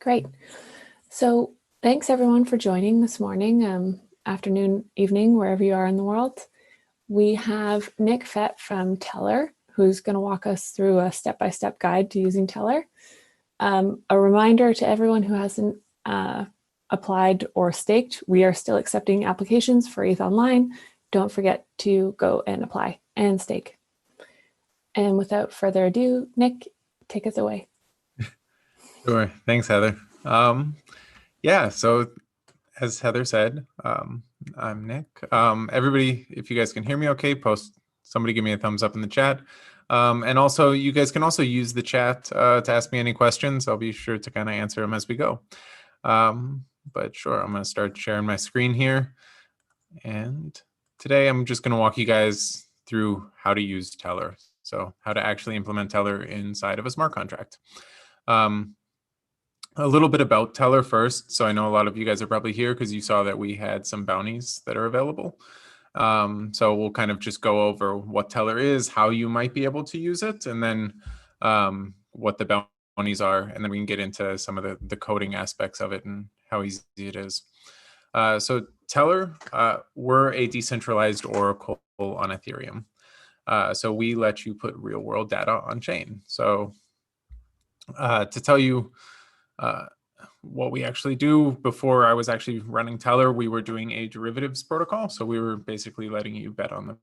Great. So thanks everyone for joining this morning, afternoon, evening, wherever you are in the world. We have Nick Fett from Tellor, who's going to walk us through a step-by-step guide to using Tellor. A reminder to everyone who hasn't applied or staked, we are still accepting applications for ETHOnline. Don't forget to go and apply and stake. And without further ado, Nick, take us away. Sure. Thanks, Heather. Yeah, so as Heather said, I'm Nick. Everybody, if you guys can hear me okay, somebody give me a thumbs up in the chat. And also, you guys can also use the chat to ask me any questions. I'll be sure to kind of answer them as we go. But sure, I'm going to start sharing my screen here. And today I'm just going to walk you guys through how to use Tellor. So how to actually implement Tellor inside of a smart contract. A little bit about Tellor first. So I know a lot of you guys are probably here because you saw that we had some bounties that are available. So we'll kind of just go over what Tellor is, how you might be able to use it, and then what the bounties are. And then we can get into some of the coding aspects of it and how easy it is. So Tellor, we're a decentralized Oracle on Ethereum. So we let you put real world data on chain. So to tell you what we actually do, before I was actually running Tellor, we were doing a derivatives protocol. So we were basically letting you bet on the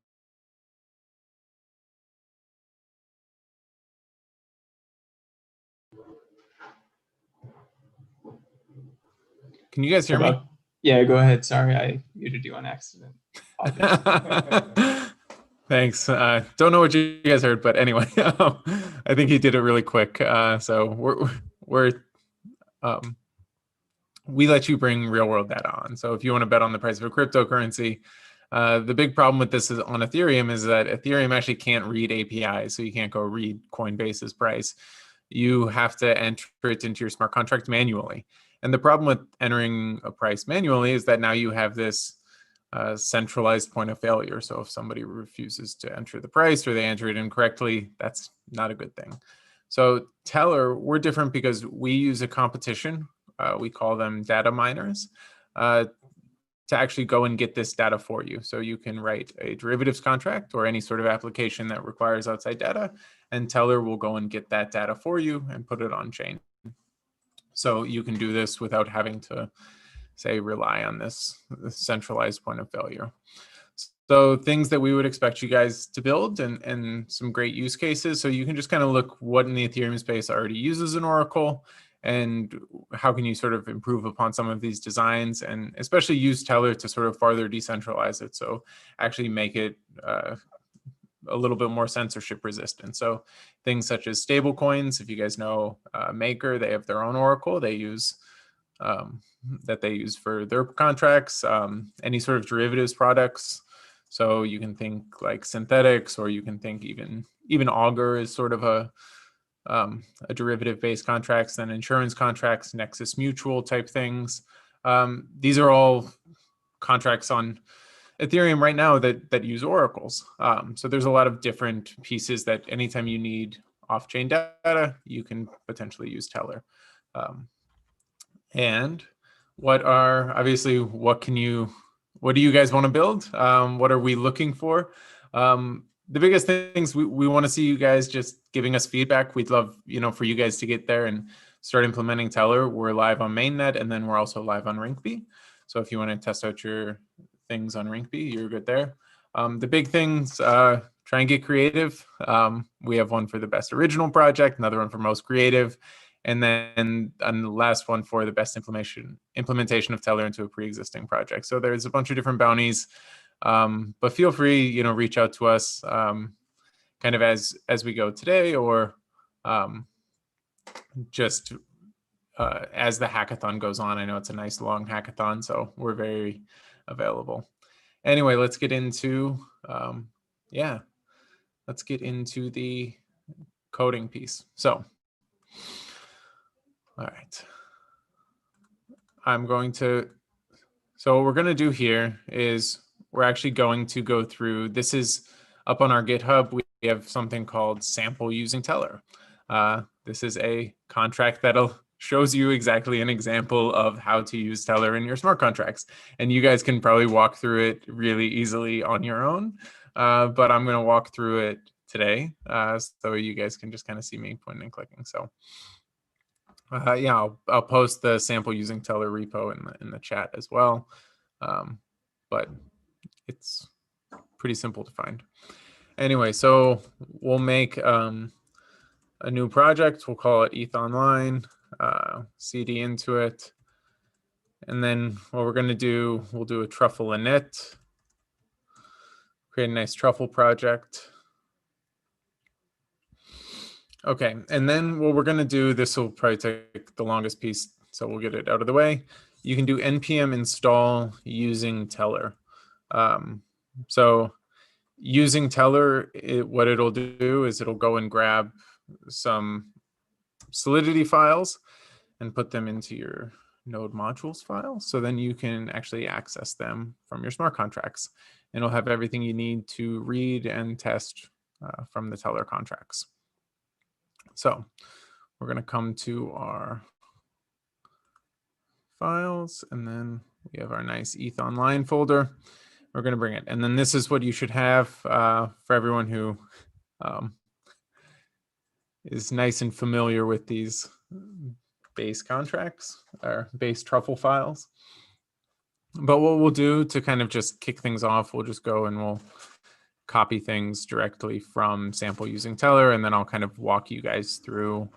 Can you guys hear me? Yeah, go ahead. Sorry, I muted you on accident. Thanks. Don't know what you guys heard, but anyway, I think he did it really quick. So we let you bring real world data on. So if you want to bet on the price of a cryptocurrency, the big problem with this is on Ethereum is that Ethereum actually can't read APIs. So you can't go read Coinbase's price. You have to enter it into your smart contract manually. And the problem with entering a price manually is that now you have this centralized point of failure. So if somebody refuses to enter the price or they enter it incorrectly, that's not a good thing. So Tellor, we're different because we use a competition. We call them data miners to actually go and get this data for you. So you can write a derivatives contract or any sort of application that requires outside data, and Tellor will go and get that data for you and put it on chain. So you can do this without having to, say, rely on this centralized point of failure. So things that we would expect you guys to build and some great use cases. So you can just kind of look what in the Ethereum space already uses an Oracle and how can you sort of improve upon some of these designs, and especially use Tellor to sort of farther decentralize it. So actually make it a little bit more censorship resistant. So things such as stable coins, if you guys know Maker, they have their own Oracle they use that they use for their contracts, any sort of derivatives products. So you can think like synthetics, or you can think even Augur is sort of a derivative-based contracts, then insurance contracts, Nexus Mutual type things. These are all contracts on Ethereum right now that use oracles. So there's a lot of different pieces that anytime you need off-chain data, you can potentially use Tellor. And what do you guys want to build? What are we looking for? The biggest things we want to see you guys just giving us feedback. We'd love, for you guys to get there and start implementing Tellor. We're live on mainnet, and then we're also live on Rinkeby. So if you want to test out your things on Rinkeby, you're good there. The big things, try and get creative. We have one for the best original project, another one for most creative, and then the last one for the best implementation of Tellor into a pre-existing project. So there's a bunch of different bounties, but feel free, reach out to us kind of as we go today, or just as the hackathon goes on. I know it's a nice long hackathon, so we're very available. Anyway, let's get into let's get into the coding piece. So all right, so what we're going to do here is we're actually going to go through, this is up on our GitHub. We have something called sample using Tellor. This is a contract that'll shows you exactly an example of how to use Tellor in your smart contracts. And you guys can probably walk through it really easily on your own. But I'm going to walk through it today, so you guys can just kind of see me pointing and clicking. So yeah, I'll post the sample using Tellor repo in the chat as well. But it's pretty simple to find. Anyway, so we'll make a new project. We'll call it ETHOnline, CD into it. And then what we're going to do, we'll do a truffle init, create a nice truffle project. Okay, and then what we're going to do, this will probably take the longest piece, so we'll get it out of the way. You can do npm install using Tellor. So using Tellor, what it'll do is it'll go and grab some Solidity files and put them into your node modules file. So then you can actually access them from your smart contracts. And it'll have everything you need to read and test from the Tellor contracts. So we're going to come to our files, and then we have our nice ETHOnline folder. We're going to bring it. And then this is what you should have for everyone who is nice and familiar with these base contracts or base truffle files. But what we'll do to kind of just kick things off, we'll just go and we'll copy things directly from sample using Tellor, and then I'll kind of walk you guys through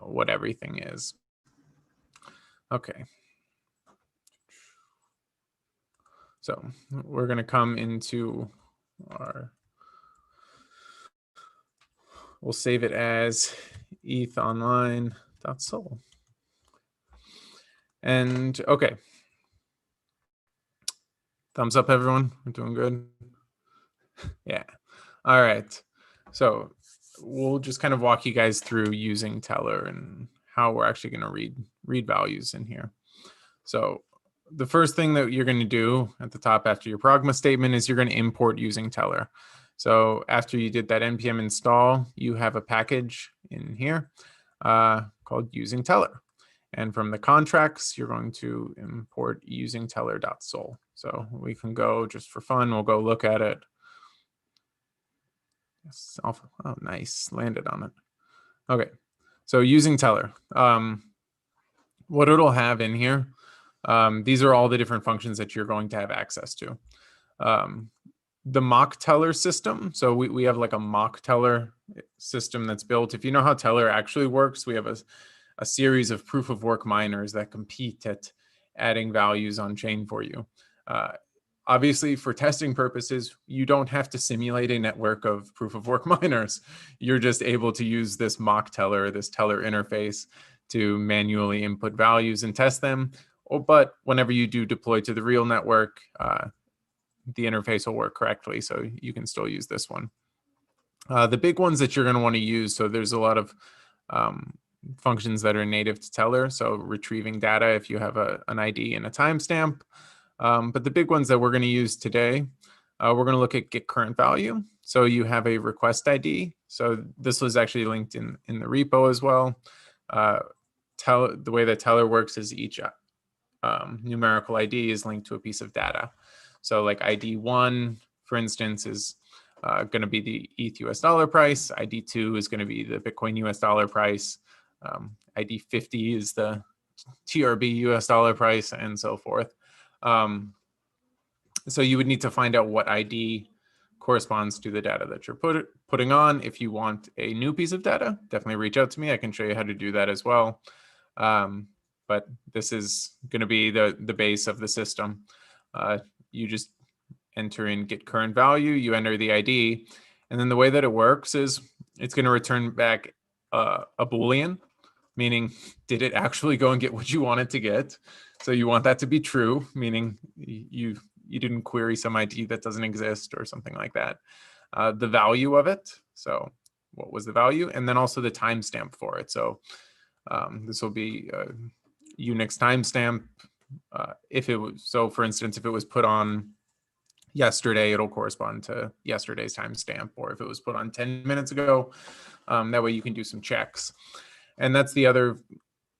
what everything is. Okay. So we're going to come into our, we'll save it as ETHOnline.sol. And okay. Thumbs up, everyone. We're doing good. Yeah. All right. So we'll just kind of walk you guys through using Tellor and how we're actually going to read values in here. So the first thing that you're going to do at the top after your pragma statement is you're going to import using Tellor. So after you did that npm install, you have a package in here called using Tellor. And from the contracts, you're going to import using Tellor.sol. So we can go just for fun. We'll go look at it. Yes, oh, nice. Landed on it. Okay. So using Tellor. What it'll have in here, these are all the different functions that you're going to have access to. The mock Tellor system. So we have like a mock Tellor system that's built. If you know how Tellor actually works, we have a series of proof of work miners that compete at adding values on chain for you. Obviously, for testing purposes, you don't have to simulate a network of proof of work miners. You're just able to use this mock Tellor, this Tellor interface to manually input values and test them. But whenever you do deploy to the real network, the interface will work correctly. So you can still use this one. The big ones that you're going to want to use, so there's a lot of functions that are native to Tellor. So retrieving data if you have an ID and a timestamp. But the big ones that we're going to use today, we're going to look at get current value. So you have a request ID. So this was actually linked in the repo as well. The way that Tellor works is each numerical ID is linked to a piece of data. So like ID 1, for instance, is going to be the ETH US dollar price. ID 2 is going to be the Bitcoin US dollar price. ID 50 is the TRB US dollar price, and so forth. So you would need to find out what ID corresponds to the data that you're putting on. If you want a new piece of data, definitely reach out to me. I can show you how to do that as well. But this is going to be the base of the system. You just enter in get current value, you enter the ID, and then the way that it works is it's going to return back a Boolean, meaning did it actually go and get what you wanted to get? So you want that to be true, meaning you didn't query some ID that doesn't exist or something like that. The value of it, so what was the value? And then also the timestamp for it. So this will be a Unix timestamp. If it was, so for instance, if it was put on yesterday, it'll correspond to yesterday's timestamp, or if it was put on 10 minutes ago, that way you can do some checks. And that's the other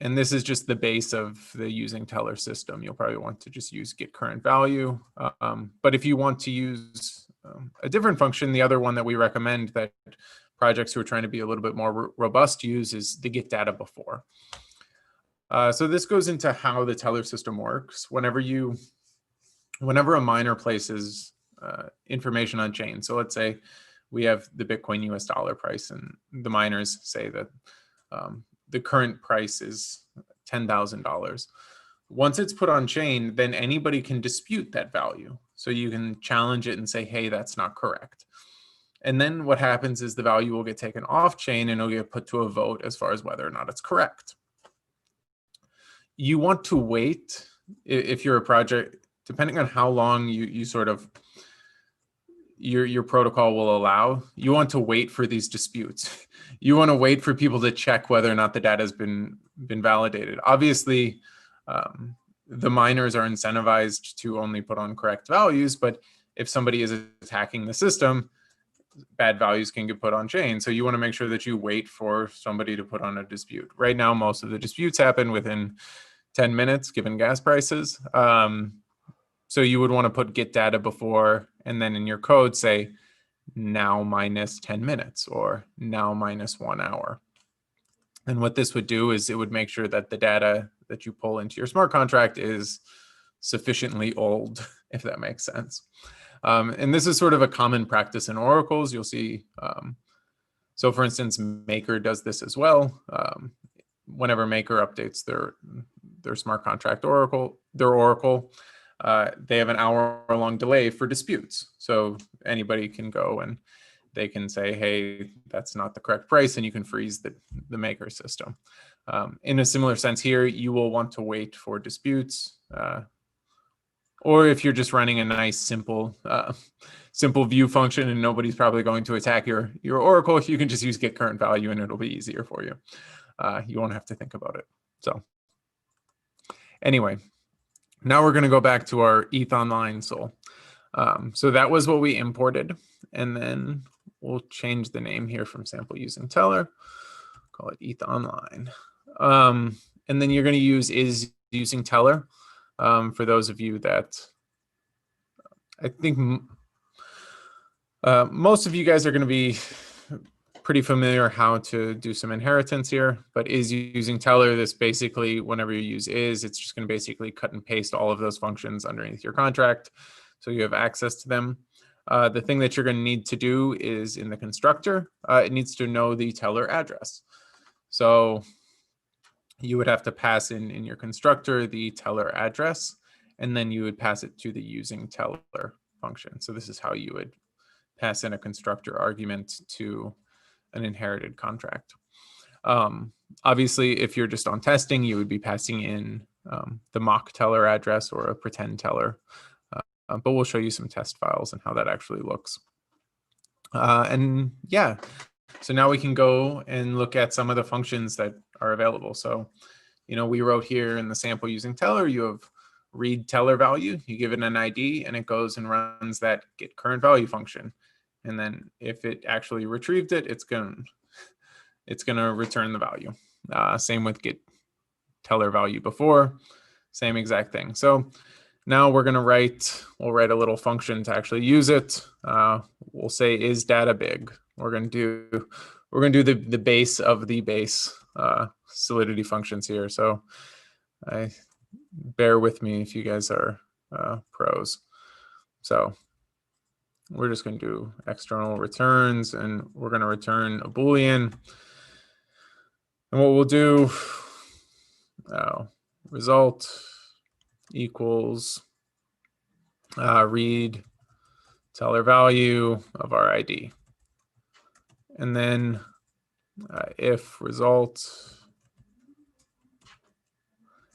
And this is just the base of the using Tellor system. You'll probably want to just use get current value. But if you want to use a different function, the other one that we recommend that projects who are trying to be a little bit more robust use is the get data before. So this goes into how the Tellor system works. Whenever a miner places information on chain, so let's say we have the Bitcoin US dollar price, and the miners say that the current price is $10,000. Once it's put on chain, then anybody can dispute that value. So you can challenge it and say, hey, that's not correct. And then what happens is the value will get taken off chain and it'll get put to a vote as far as whether or not it's correct. You want to wait if you're a project, depending on how long you sort of your protocol will allow, you want to wait for these disputes. You want to wait for people to check whether or not the data has been validated. Obviously, the miners are incentivized to only put on correct values, but if somebody is attacking the system, bad values can get put on chain. So you want to make sure that you wait for somebody to put on a dispute. Right now, most of the disputes happen within 10 minutes, given gas prices. So you would want to put get data before, and then in your code say now minus 10 minutes or now minus 1 hour. And what this would do is it would make sure that the data that you pull into your smart contract is sufficiently old, if that makes sense. And this is sort of a common practice in oracles. You'll see, so for instance, Maker does this as well. Whenever Maker updates their smart contract oracle, they have an hour-long delay for disputes. So anybody can go and they can say, hey, that's not the correct price, and you can freeze the Maker system. In a similar sense here, you will want to wait for disputes. Or if you're just running a nice, simple view function and nobody's probably going to attack your oracle, you can just use get current value and it'll be easier for you. You won't have to think about it. So anyway, now we're going to go back to our ETHOnline Sol. So that was what we imported. And then we'll change the name here from sample using Tellor, call it ETHOnline. And then you're going to use is using Tellor. For those of you that I think most of you guys are going to be pretty familiar how to do some inheritance here, but is using Tellor, this basically, whenever you use is, it's just going to basically cut and paste all of those functions underneath your contract so you have access to them. The thing that you're going to need to do is in the constructor, it needs to know the Tellor address. So you would have to pass in your constructor the Tellor address, and then you would pass it to the using Tellor function. So this is how you would pass in a constructor argument to an inherited contract. Obviously, if you're just on testing, you would be passing in the mock Tellor address or a pretend Tellor. But we'll show you some test files and how that actually looks. And yeah, so now we can go and look at some of the functions that are available. So, we wrote here in the sample using Tellor, you have read Tellor value, you give it an ID, and it goes and runs that get current value function. And then if it actually retrieved it, it's going to return the value. Same with get Tellor value before, same exact thing. So now we're going to we'll write a little function to actually use it. We'll say is data big. We're going to do the base of the base solidity functions here. So bear with me if you guys are pros. So we're just going to do external returns, and we're going to return a Boolean. And what we'll do, result equals read Tellor value of our ID. And then if result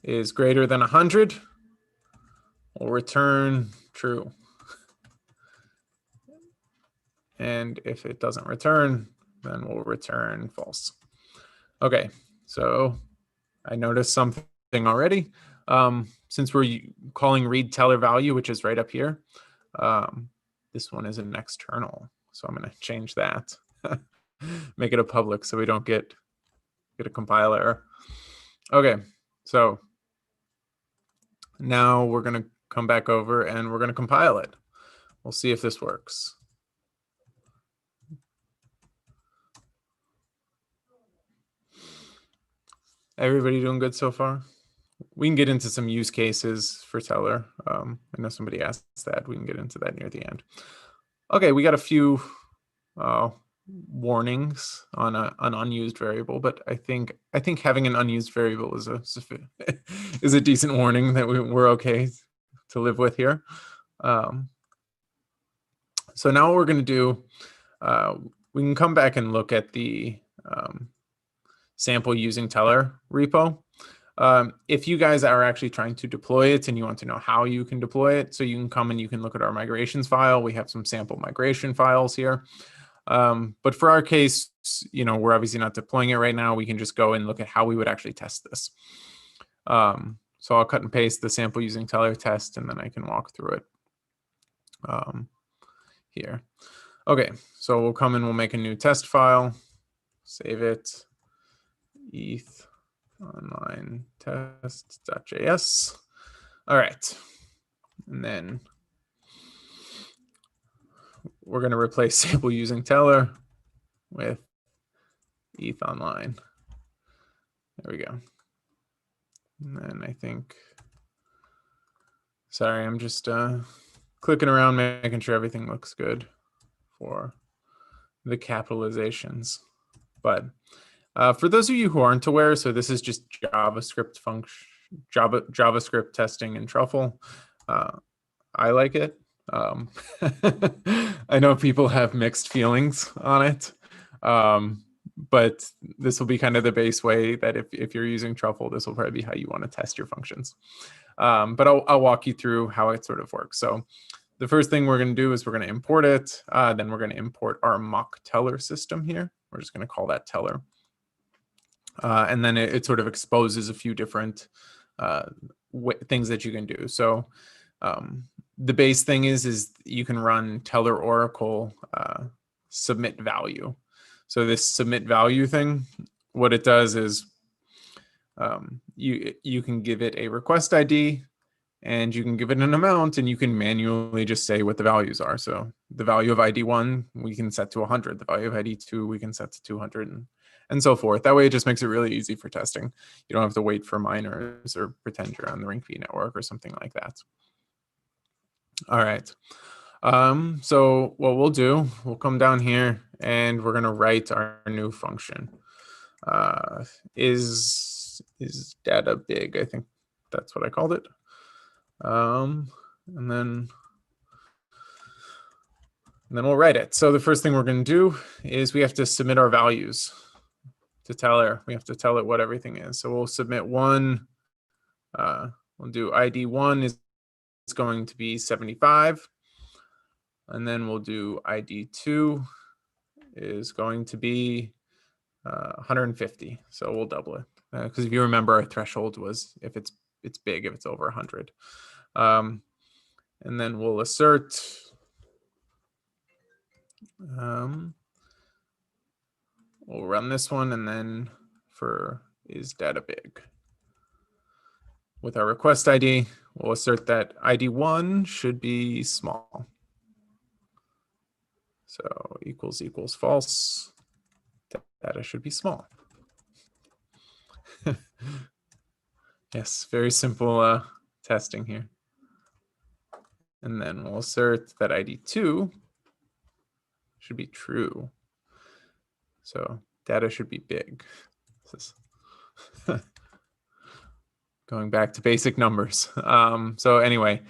is greater than 100, we'll return true. And if it doesn't return, then we'll return false. Okay, so I noticed something already. Since we're calling read Tellor value, which is right up here, this one is an external. So I'm going to change that, make it a public so we don't get a compile error. Okay, so now we're going to come back over and we're going to compile it. We'll see if this works. Everybody doing good so far? We can get into some use cases for Tellor. I know somebody asked that. We can get into that near the end. Okay, we got a few warnings on an unused variable, but I think having an unused variable is a decent warning that we're okay to live with here. So now what we're going to do, we can come back and look at the sample using Tellor repo. If you guys are actually trying to deploy it and you want to know how you can deploy it, so you can come and you can look at our migrations file. We have some sample migration files here. But for our case, we're obviously not deploying it right now. We can just go and look at how we would actually test this. So I'll cut and paste the sample using Tellor test, and then I can walk through it here. Okay, so we'll come and we'll make a new test file, save it, ETHOnline test.js. All right, and then we're going to replace sample using Tellor with ETHOnline. There we go. And then I think, sorry, I'm just clicking around, making sure everything looks good for the capitalizations. But for those of you who aren't aware, so this is just JavaScript function, JavaScript testing in Truffle. I like it. I know people have mixed feelings on it, but this will be kind of the base way that if you're using Truffle, this will probably be how you want to test your functions. But I'll walk you through how it sort of works. So the first thing we're going to do is we're going to import it. Then we're going to import our mock Tellor system here. We're just going to call that Tellor. And then it sort of exposes a few different things that you can do. So the base thing is you can run Tellor Oracle submit value. So this submit value thing, what it does is you can give it a request ID and you can give it an amount, and you can manually just say what the values are. So the value of ID 1 we can set to 100. The value of ID 2 we can set to 200 and so forth. That way it just makes it really easy for testing. You don't have to wait for minors or pretend you're on the Ring-V network or something like that. All right. So what we'll do, we'll come down here and we're going to write our new function. Is data big? I think that's what I called it. And then we'll write it. So the first thing we're going to do is we have to submit our values to Tellor. We have to tell it what everything is. So we'll submit 1. We'll do ID 1 is going to be 75. And then we'll do ID 2 is going to be 150. So we'll double it. Because if you remember, our threshold was if it's big, if it's over 100. And then we'll assert we'll run this one, and then for is data big. With our request ID, we'll assert that ID 1 should be small. So equals false. Data should be small. Yes, very simple testing here. And then we'll assert that ID 2 should be true. So data should be big. This is going back to basic numbers. So anyway,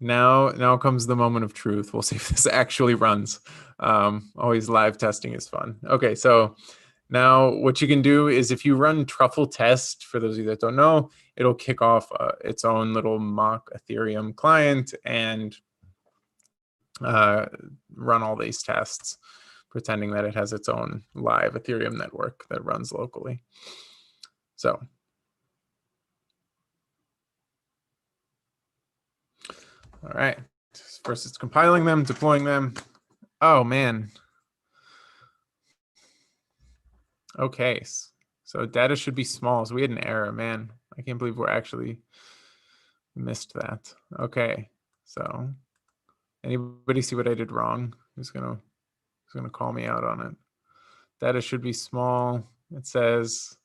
now comes the moment of truth. We'll see if this actually runs. Always live testing is fun. Okay, so now what you can do is if you run truffle test, for those of you that don't know, it'll kick off its own little mock Ethereum client and run all these tests, pretending that it has its own live Ethereum network that runs locally. So all right, first it's compiling them, deploying them. Oh man. Okay, So data should be small. So we had an error, man. I can't believe we're actually missed that. Okay, so anybody see what I did wrong? Who's gonna call me out on it? Data should be small. It says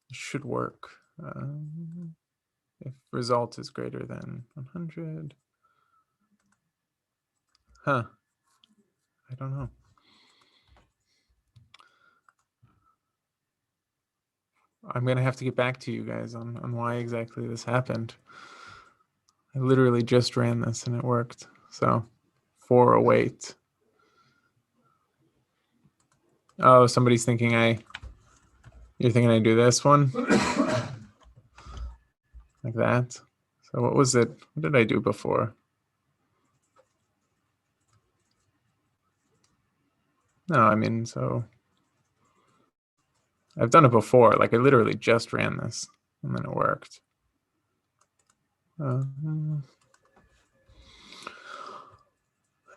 it should work. If result is greater than 100. Huh. I don't know. I'm going to have to get back to you guys on why exactly this happened. I literally just ran this and it worked. So 408. Oh, somebody's thinking you're thinking I do this one? Like that. So what was it? What did I do before? No, I mean, so I've done it before. Like I literally just ran this and then it worked.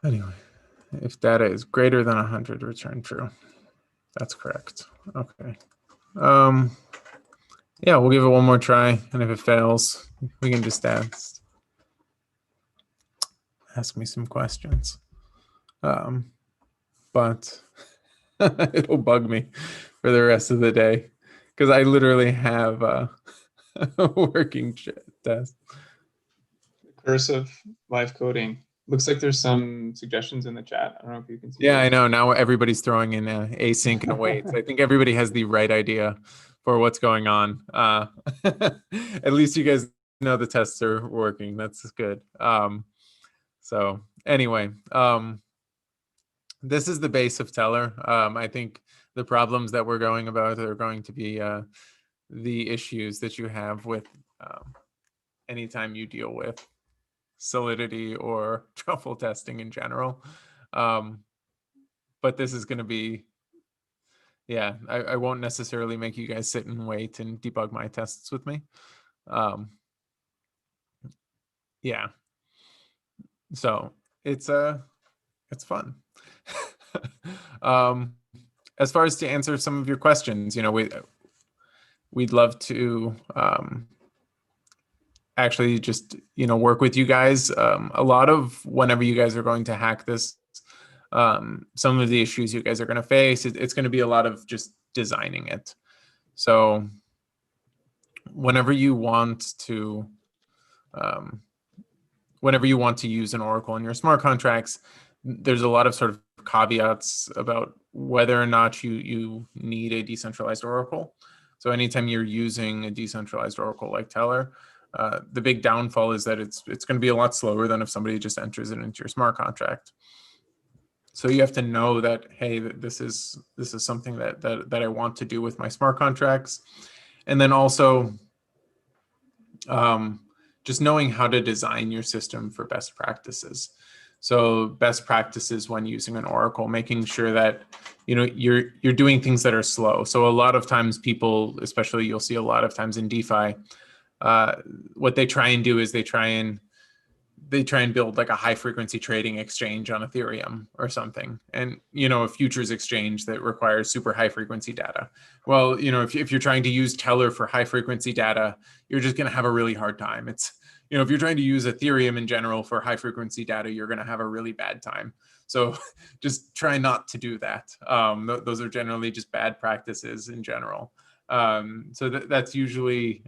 Anyway, if data is greater than 100, return true. That's correct. Okay. Yeah, we'll give it one more try, and if it fails, we can just ask me some questions. But it'll bug me for the rest of the day because I literally have a working test. Cursive live coding. Looks like there's some suggestions in the chat. I don't know if you can see. Yeah, I know. Now everybody's throwing in async and awaits. I think everybody has the right idea for what's going on. At least you guys know the tests are working. That's good. So anyway, this is the base of Tellor. I think the problems that we're going about are going to be the issues that you have with anytime you deal with Solidity or truffle testing in general. But this is going to be, yeah, I won't necessarily make you guys sit and wait and debug my tests with me. Yeah. So it's fun. As far as to answer some of your questions, we'd love to actually just work with you guys. A lot of whenever you guys are going to hack this, some of the issues you guys are going to face, it's going to be a lot of just designing it. So whenever you want to use an Oracle in your smart contracts, there's a lot of sort of caveats about whether or not you need a decentralized Oracle. So anytime you're using a decentralized Oracle like Tellor, the big downfall is that it's going to be a lot slower than if somebody just enters it into your smart contract. So you have to know that, hey, this is something that I want to do with my smart contracts, and then also just knowing how to design your system for best practices. So best practices when using an Oracle, making sure that you're doing things that are slow. So a lot of times people, especially you'll see a lot of times in DeFi, what they try and do is they try and build like a high frequency trading exchange on Ethereum or something, and a futures exchange that requires super high frequency data. Well, if you're trying to use Tellor for high frequency data, you're just going to have a really hard time. It's if you're trying to use Ethereum in general for high frequency data, you're going to have a really bad time. So just try not to do that. Those are generally just bad practices in general. So that's usually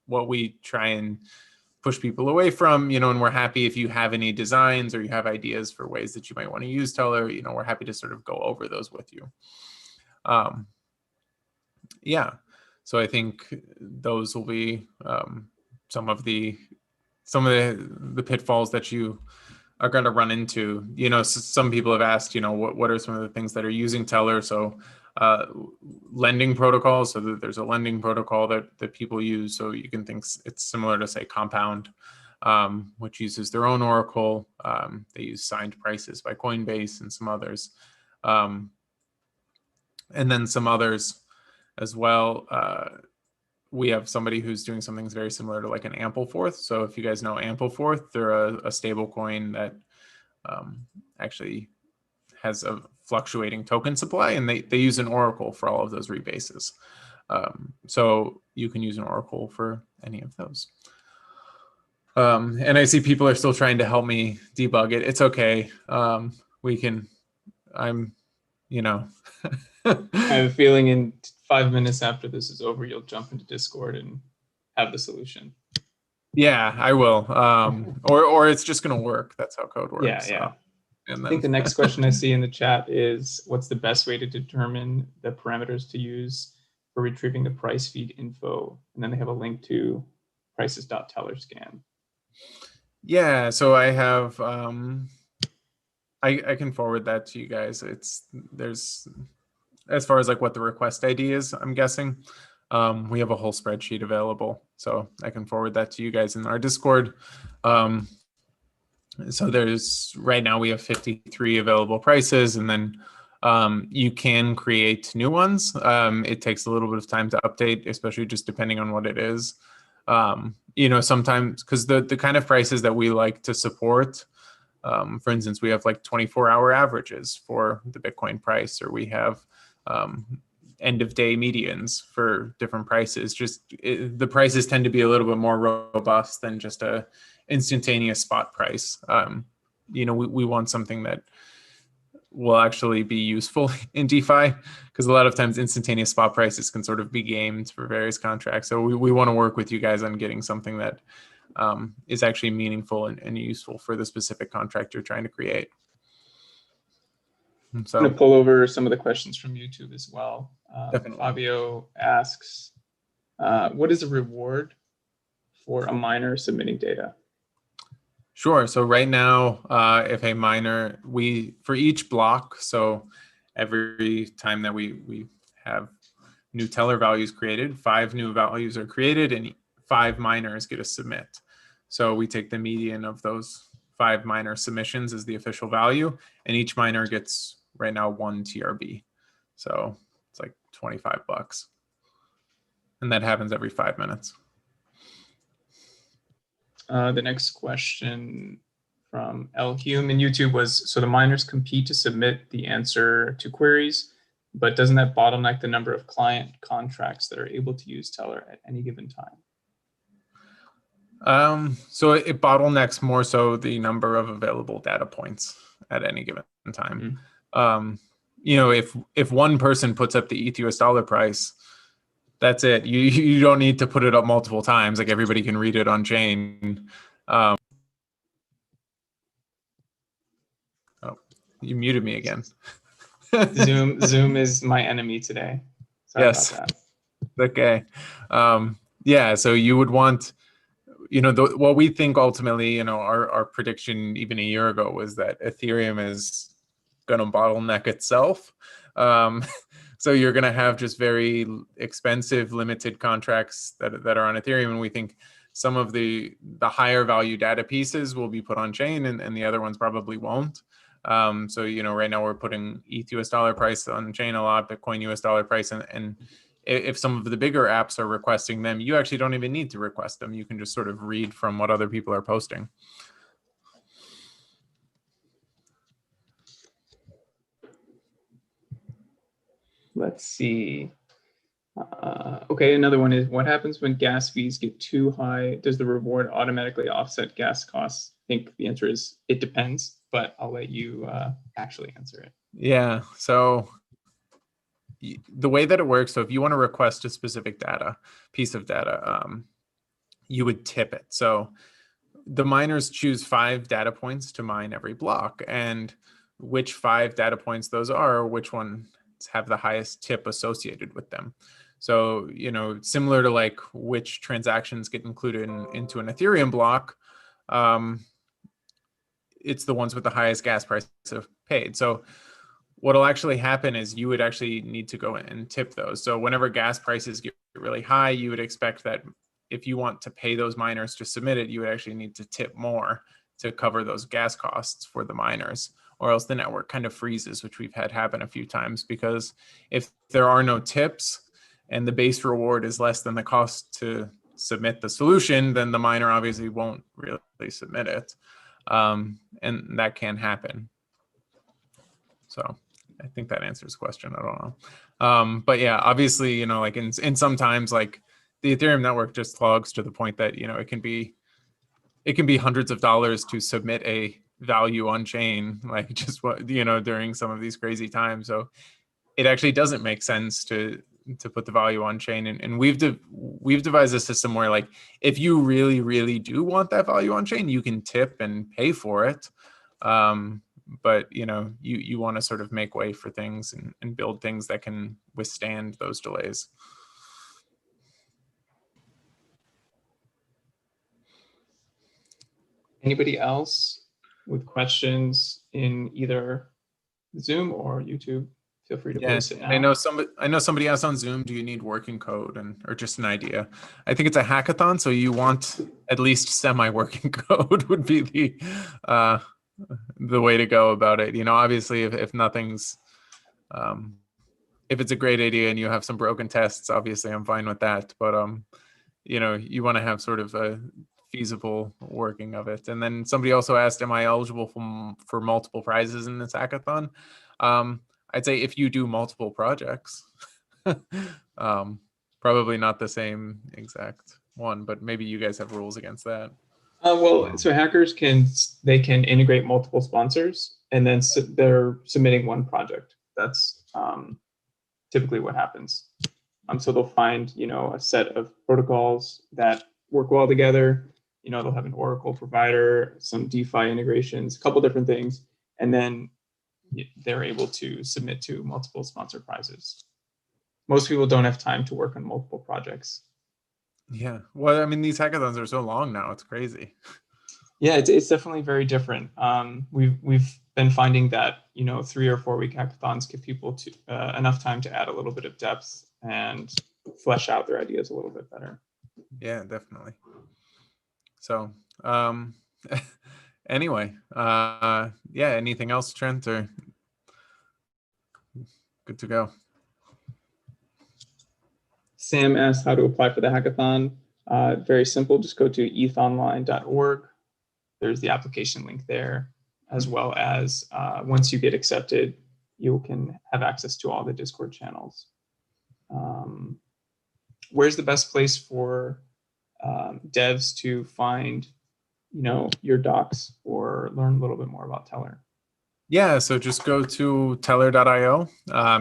what we try and push people away from, and we're happy if you have any designs or you have ideas for ways that you might want to use Tellor, we're happy to sort of go over those with you. Yeah, so I think those will be some of the pitfalls that you are going to run into. Some people have asked, what are some of the things that are using Tellor? So lending protocols. So there's a lending protocol that people use. So you can think it's similar to, say, Compound, which uses their own Oracle. They use signed prices by Coinbase and some others. And then some others as well. We have somebody who's doing something very similar to like an Ampleforth. So if you guys know Ampleforth, they're a stable coin that actually has a fluctuating token supply, and they use an oracle for all of those rebases. So you can use an oracle for any of those. And I see people are still trying to help me debug it. It's okay. I'm, you know. I have a feeling in 5 minutes after this is over, you'll jump into Discord and have the solution. Yeah, I will. Or it's just going to work. That's how code works. Yeah. And then... I think the next question I see in the chat is, what's the best way to determine the parameters to use for retrieving the price feed info? And then they have a link to prices.tellorscan. Yeah, so I have, I can forward that to you guys. There's, as far as like what the request ID is, I'm guessing, we have a whole spreadsheet available. So I can forward that to you guys in our Discord. So there's, right now we have 53 available prices, and then you can create new ones. It takes a little bit of time to update, especially just depending on what it is. You know, sometimes, because the kind of prices that we like to support, for instance, we have like 24-hour averages for the Bitcoin price, or we have end of day medians for different prices. The prices tend to be a little bit more robust than just a instantaneous spot price. You know, we want something that will actually be useful in DeFi, because a lot of times instantaneous spot prices can sort of be gamed for various contracts. So we want to work with you guys on getting something that is actually meaningful and useful for the specific contract you're trying to create. So I'm going to pull over some of the questions from YouTube as well. Definitely. Fabio asks, what is the reward for a miner submitting data? Sure. So right now, if a miner, for each block, so every time that we have new Tellor values created, 5 new values are created and 5 miners get a submit. So we take the median of those 5 miner submissions as the official value, and each miner gets right now 1 TRB. So it's like $25. And that happens every 5 minutes. The next question from L. Hume in YouTube was, so the miners compete to submit the answer to queries, but doesn't that bottleneck the number of client contracts that are able to use Tellor at any given time? So it bottlenecks more so the number of available data points at any given time. You know, if one person puts up the ETH US dollar price, that's it. You don't need to put it up multiple times. Like, everybody can read it on chain. Oh, you muted me again. Zoom is my enemy today. Sorry yes. about that. Okay. Yeah. So you would want, you know, what we think ultimately, you know, our prediction even a year ago was that Ethereum is going to bottleneck itself. So you're going to have just very expensive, limited contracts that are on Ethereum. And we think some of the higher value data pieces will be put on chain, and the other ones probably won't. So, you know, right now we're putting ETH US dollar price on chain a lot, Bitcoin US dollar price. And if some of the bigger apps are requesting them, you actually don't even need to request them. You can just sort of read from what other people are posting. Let's see. Okay, another one is, what happens when gas fees get too high? Does the reward automatically offset gas costs? I think the answer is it depends, but I'll let you actually answer it. Yeah, so the way that it works, so if you want to request a specific piece of data, you would tip it. So the miners choose 5 data points to mine every block, and which 5 data points those are, which ones have the highest tip associated with them. So, you know, similar to like which transactions get included into an Ethereum block, it's the ones with the highest gas price paid. So what'll actually happen is you would actually need to go and tip those. So whenever gas prices get really high, you would expect that if you want to pay those miners to submit it, you would actually need to tip more to cover those gas costs for the miners, or else the network kind of freezes, which we've had happen a few times. Because if there are no tips and the base reward is less than the cost to submit the solution, then the miner obviously won't really submit it. And that can happen. So I think that answers the question. I don't know. But yeah, obviously, you know, like in sometimes like the Ethereum network just logs to the point that, you know, it can be hundreds of dollars to submit a value on chain, like just what, you know, during some of these crazy times. So it actually doesn't make sense to put the value on chain. And we've devised a system where, like, if you really do want that value on chain, you can tip and pay for it. But you know, you want to sort of make way for things and build things that can withstand those delays. Anybody else with questions in either Zoom or YouTube? Feel free to post it now. I know somebody asked on Zoom, do you need working code or just an idea? I think it's a hackathon, so you want at least semi-working code would be the way to go about it. You know, obviously if nothing's if it's a great idea and you have some broken tests, obviously I'm fine with that. But you know, you want to have sort of a feasible working of it. And then somebody also asked, am I eligible for multiple prizes in this hackathon? I'd say if you do multiple projects, probably not the same exact one, but maybe you guys have rules against that. Well, so hackers can integrate multiple sponsors, and then they're submitting one project. That's typically what happens. So they'll find, you know, a set of protocols that work well together. You know, they'll have an Oracle provider, some DeFi integrations, a couple different things, and then they're able to submit to multiple sponsor prizes. Most people don't have time to work on multiple projects. Yeah, well, I mean, these hackathons are so long now; it's crazy. Yeah, it's definitely very different. We've been finding that, you know, 3 or 4 week hackathons give people enough time to add a little bit of depth and flesh out their ideas a little bit better. Yeah, definitely. So, anyway, yeah, anything else, Trent, or good to go? Sam asked how to apply for the hackathon. Very simple, just go to ETHOnline.org. There's the application link there, as well as once you get accepted, you can have access to all the Discord channels. Where's the best place for devs to find, you know, your docs or learn a little bit more about Tellor? Yeah, so just go to Tellor.io.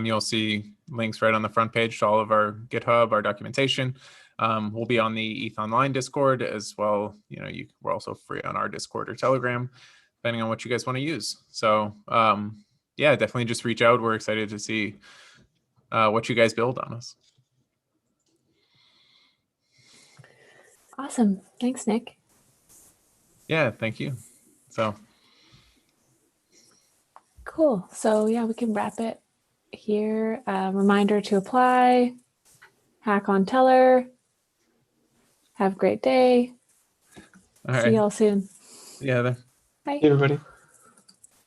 You'll see links right on the front page to all of our GitHub, our documentation. We'll be on the ETHOnline Discord as well. You know, we're also free on our Discord or Telegram, depending on what you guys want to use. So yeah, definitely just reach out. We're excited to see what you guys build on us. Awesome. Thanks, Nick. Yeah, thank you. So cool. So yeah, we can wrap it here. Reminder to apply, hack on Tellor. Have a great day. all right. See y'all soon. Yeah. Bye. Hey, everybody.